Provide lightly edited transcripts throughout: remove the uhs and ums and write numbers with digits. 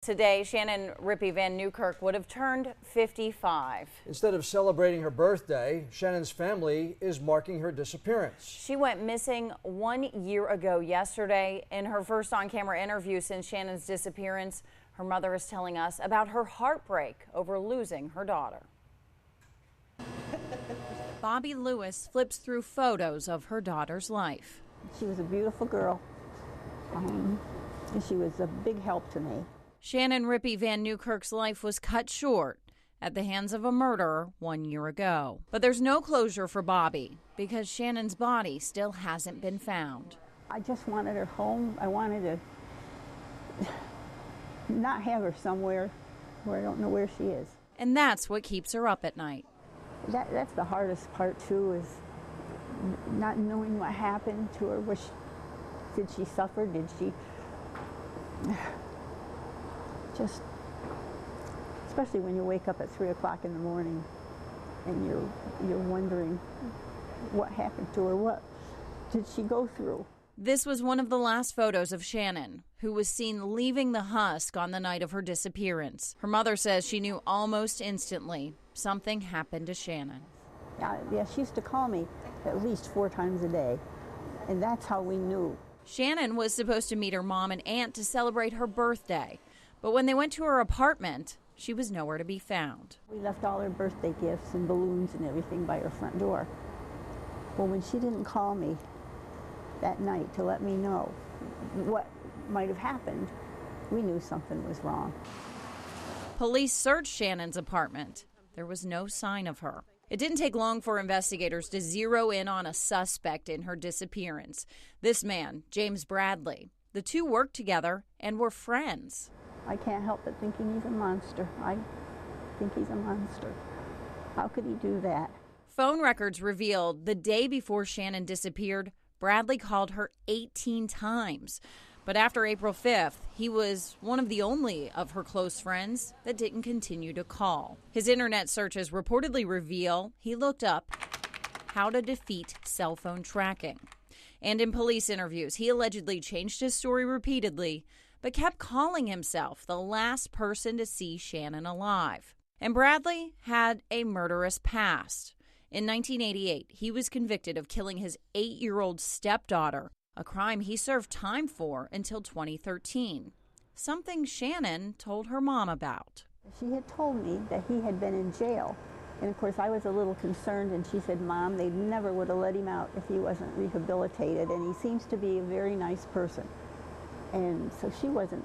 Today, Shannon Rippy Vannewkirk would have turned 55. Instead of celebrating her birthday, Shannon's family is marking her disappearance. She went missing 1 year ago yesterday. In her first on-camera interview since Shannon's disappearance, her mother is telling us about her heartbreak over losing her daughter. Bobby Lewis flips through photos of her daughter's life. She was a beautiful girl, and she was a big help to me. Shannon Rippy Vannewkirk's life was cut short at the hands of a murderer 1 year ago. But there's no closure for Bobby because Shannon's body still hasn't been found. I just wanted her home. I wanted to not have her somewhere where I don't know where she is. And that's what keeps her up at night. That's the hardest part, too, is not knowing what happened to her. Did she suffer? Did she... Just, especially when you wake up at 3 o'clock in the morning and you're wondering what happened to her, what did she go through? This was one of the last photos of Shannon, who was seen leaving the Husk on the night of her disappearance. Her mother says she knew almost instantly something happened to Shannon. Yeah, she used to call me at least 4 times a day, and that's how we knew. Shannon was supposed to meet her mom and aunt to celebrate her birthday. But when they went to her apartment, she was nowhere to be found. We left all her birthday gifts and balloons and everything by her front door. Well, when she didn't call me that night to let me know what might have happened, we knew something was wrong. Police searched Shannon's apartment. There was no sign of her. It didn't take long for investigators to zero in on a suspect in her disappearance. This man, James Bradley. The two worked together and were friends. I can't help but thinking he's a monster. I think he's a monster. How could he do that? Phone records revealed the day before Shannon disappeared, Bradley called her 18 times. But after April 5th, he was one of the only of her close friends that didn't continue to call. His internet searches reportedly reveal he looked up how to defeat cell phone tracking. And in police interviews, he allegedly changed his story repeatedly, but kept calling himself the last person to see Shannon alive. And Bradley had a murderous past. In 1988, he was convicted of killing his 8-year-old stepdaughter, a crime he served time for until 2013, something Shannon told her mom about. She had told me that he had been in jail. And, of course, I was a little concerned, and she said, Mom, they never would have let him out if he wasn't rehabilitated, and he seems to be a very nice person. And so she wasn't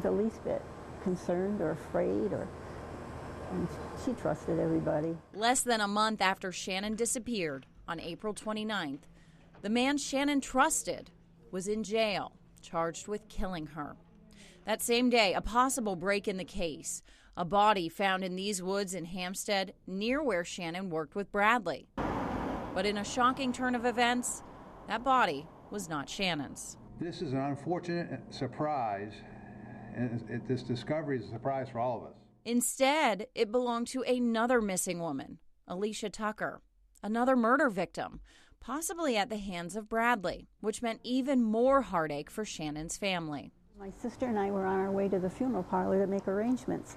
the least bit concerned or afraid, and she trusted everybody. Less than a month after Shannon disappeared, on April 29th, the man Shannon trusted was in jail, charged with killing her. That same day, a possible break in the case, a body found in these woods in Hampstead near where Shannon worked with Bradley. But in a shocking turn of events, that body was not Shannon's. This is an unfortunate surprise, and this discovery is a surprise for all of us. Instead, it belonged to another missing woman, Alicia Tucker, another murder victim, possibly at the hands of Bradley, which meant even more heartache for Shannon's family. My sister and I were on our way to the funeral parlor to make arrangements,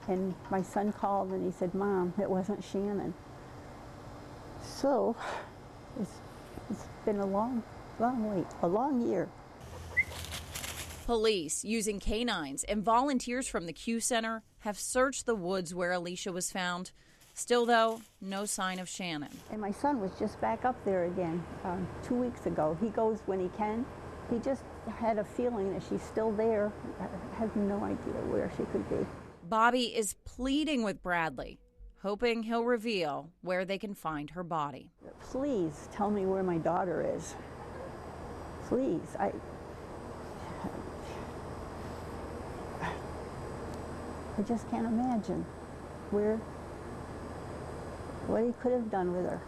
and my son called and he said, Mom, it wasn't Shannon. So it's been a long wait, a long year. Police, using canines and volunteers from the Q Center, have searched the woods where Alicia was found. Still, though, no sign of Shannon. And my son was just back up there again 2 weeks ago. He goes when he can. He just had a feeling that she's still there. I have no idea where she could be. Bobby is pleading with Bradley, hoping he'll reveal where they can find her body. Please tell me where my daughter is. Please. I just can't imagine what he could have done with her.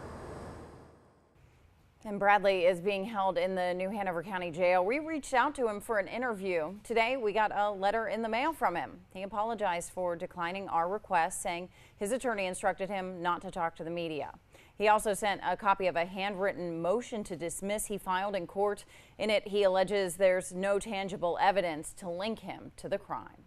And Bradley is being held in the New Hanover County Jail. We reached out to him for an interview. Today, we got a letter in the mail from him. He apologized for declining our request, saying his attorney instructed him not to talk to the media. He also sent a copy of a handwritten motion to dismiss he filed in court. In it, he alleges there's no tangible evidence to link him to the crime.